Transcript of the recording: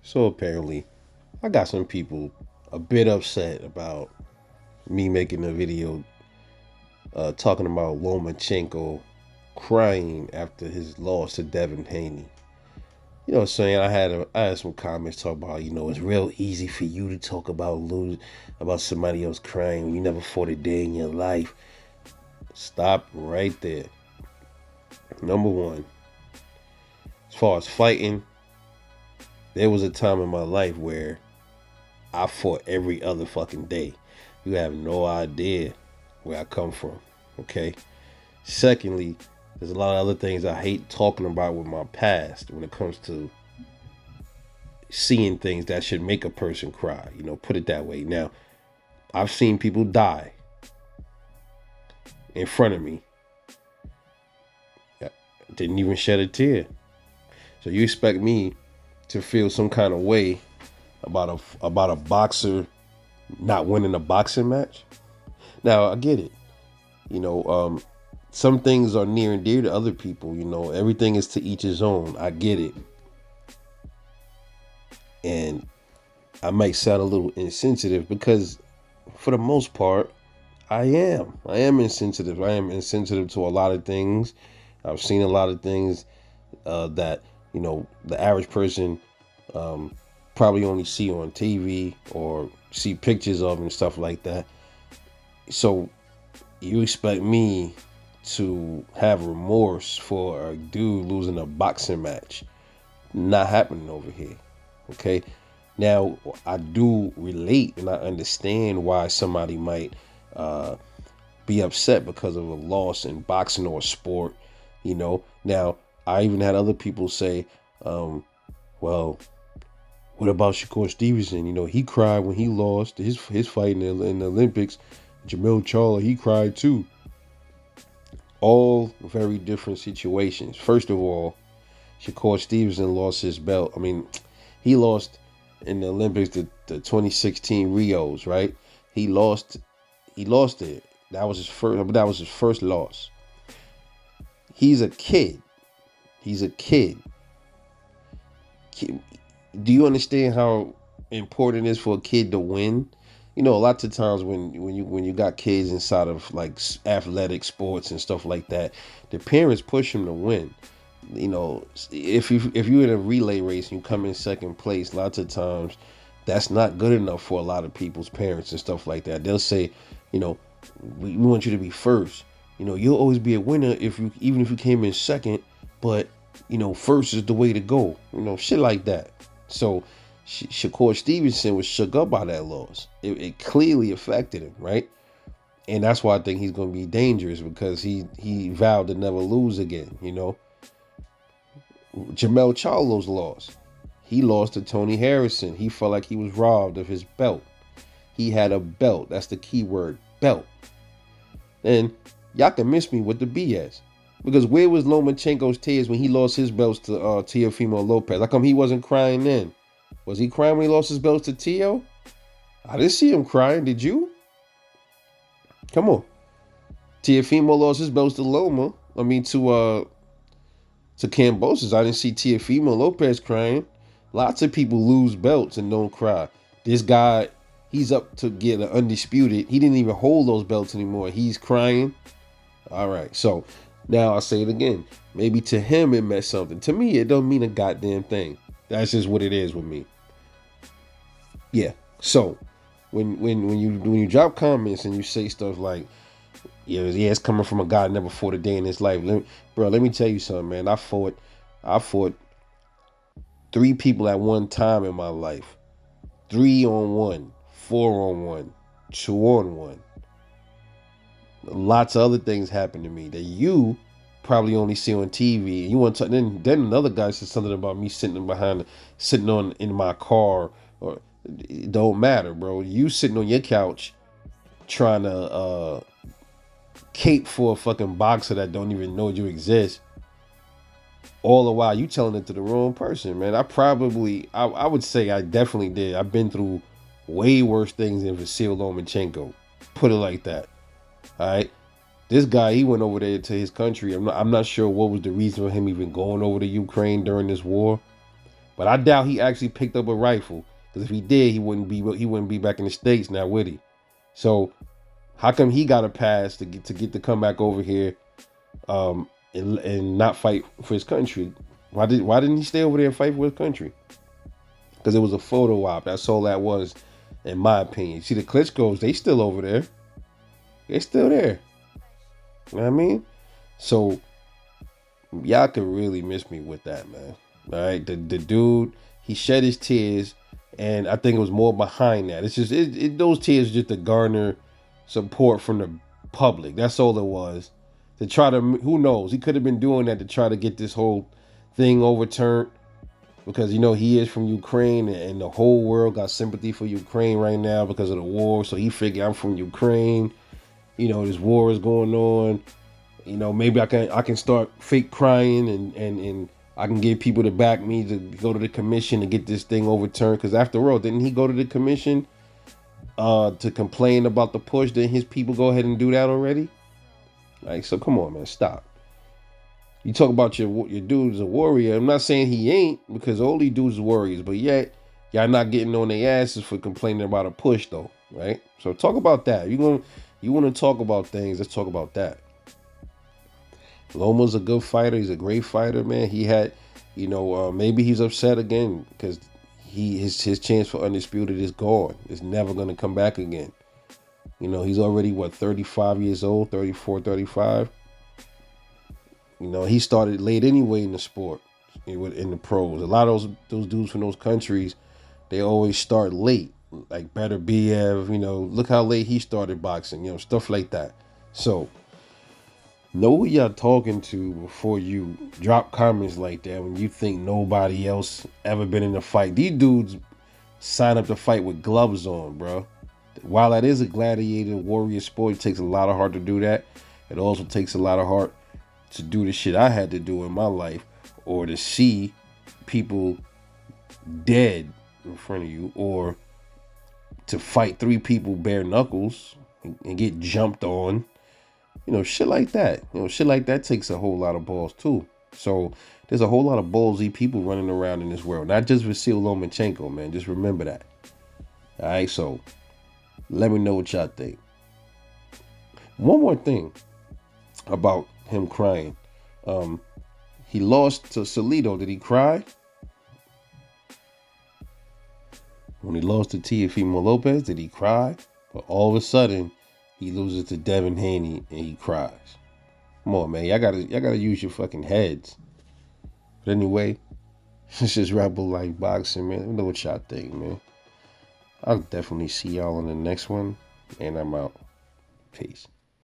So apparently, I got some people a bit upset about me making a video talking about Lomachenko crying after his loss to Devin Haney. You know what I'm saying? I had some comments talk about, it's real easy for you to talk about lose about somebody else crying when you never fought a day in your life. Stop right there. Number one, as far as fighting, there was a time in my life where I fought every other fucking day. You have no idea where I come from. Okay. Secondly, there's a lot of other things I hate talking about with my past when it comes to seeing things that should make a person cry. Put it that way. Now, I've seen people die in front of me. Didn't even shed a tear. So you expect me to feel some kind of way about a boxer not winning a boxing match? Now I get it. You know, some things are near and dear to other people. Everything is to each his own. I get it, and I might sound a little insensitive because, for the most part, I am. I am insensitive. I am insensitive to a lot of things. I've seen a lot of things that the average person probably only see on TV or see pictures of and stuff like that. So you expect me to have remorse for a dude losing a boxing match? Not happening over here. Okay. Now I do relate and I understand why somebody might be upset because of a loss in boxing or sport. Now I even had other people say, well, what about Shakur Stevenson? He cried when he lost his fight in the Olympics. Jermell Charlo, he cried too. All very different situations. First of all, Shakur Stevenson lost his belt. I mean, he lost in the Olympics, the 2016 Rios, right? He lost it. That was his first loss. He's a kid. He's a kid. Do you understand how important it is for a kid to win? Lots of times when you got kids inside of like athletic sports and stuff like that, the parents push them to win. If you're in a relay race and you come in second place, lots of times that's not good enough for a lot of people's parents and stuff like that. They'll say, we want you to be first. You'll always be a winner even if you came in second, but first is the way to go. Shit like that. So Shakur Stevenson was shook up by that loss. It clearly affected him, right? And that's why I think he's going to be dangerous, because he vowed to never lose again. Jermell Charlo's loss. He lost to Tony Harrison. He felt like he was robbed of his belt. He had a belt. That's the key word, belt. And y'all can miss me with the BS. Because where was Lomachenko's tears when he lost his belts to Teofimo Lopez? How come he wasn't crying then? Was he crying when he lost his belts to Teo? I didn't see him crying. Did you? Come on. Teofimo lost his belts to Loma. To Cambosis. I didn't see Teofimo Lopez crying. Lots of people lose belts and don't cry. This guy, he's up to get an undisputed. He didn't even hold those belts anymore. He's crying. All right. So now I'll say it again. Maybe to him it meant something. To me, it don't mean a goddamn thing. That's just what it is with me. Yeah. So when you drop comments and you say stuff like, yeah, it's coming from a guy that never fought a day in his life. Let me tell you something, man. I fought 3 people at one time in my life. 3-on-1, 4-on-1, 2-on-1. Lots of other things happened to me that you probably only see on TV. You want to then another guy said something about me sitting on in my car, or it don't matter, bro. You sitting on your couch trying to cape for a fucking boxer that don't even know you exist. All the while you telling it to the wrong person, man. I would say I definitely did. I've been through way worse things than Vasil Lomachenko. Put it like that. All right. This guy, he went over there to his country. I'm not sure what was the reason for him even going over to Ukraine during this war. But I doubt he actually picked up a rifle, because if he did, he wouldn't be back in the States now, would he? So how come he got a pass to come back over here, and not fight for his country? Why didn't he stay over there and fight for his country? Because it was a photo op. That's all that was, in my opinion. See, the Klitschko's, they still over there. They're still there. You know what I mean? So y'all could really miss me with that, man. All right, the dude, he shed his tears, and I think it was more behind that. It's just those tears just to garner support from the public. That's all it was. To try to, who knows? He could have been doing that to try to get this whole thing overturned, because he is from Ukraine, and the whole world got sympathy for Ukraine right now because of the war. So he figured, I'm from Ukraine. This war is going on. Maybe I can start fake crying, and I can get people to back me to go to the commission to get this thing overturned. Because after all, didn't he go to the commission to complain about the push? Didn't his people go ahead and do that already? Like, so come on, man, stop. You talk about your dude's a warrior. I'm not saying he ain't, because all these dudes are warriors, but yet y'all not getting on their asses for complaining about a push, though, right? So talk about that. You want to talk about things? Let's talk about that. Loma's a good fighter. He's a great fighter, man. He had, maybe he's upset again because his chance for undisputed is gone. It's never going to come back again. He's already, 35 years old, 34, 35. He started late anyway in the sport, in the pros. A lot of those dudes from those countries, they always start late. Like Better Biev, look how late he started boxing, stuff like that. So know who y'all talking to before you drop comments like that when you think nobody else ever been in a fight. These dudes sign up to fight with gloves on, bro. While that is a gladiator warrior sport, it takes a lot of heart to do that. It also takes a lot of heart to do the shit I had to do in my life, or to see people dead in front of you, or to fight 3 people bare knuckles and get jumped on. Shit like that. Shit like that takes a whole lot of balls too. So there's a whole lot of ballsy people running around in this world. Not just Vasil Lomachenko, man. Just remember that. All right, so let me know what y'all think. One more thing about him crying. He lost to Salido. Did he cry? When he lost to Teofimo Lopez, did he cry? But all of a sudden, he loses to Devin Haney and he cries. Come on, man. Y'all gotta use your fucking heads. But anyway, it's just Rebel Life Boxing, man. Let me know what y'all think, man. I'll definitely see y'all on the next one. And I'm out. Peace.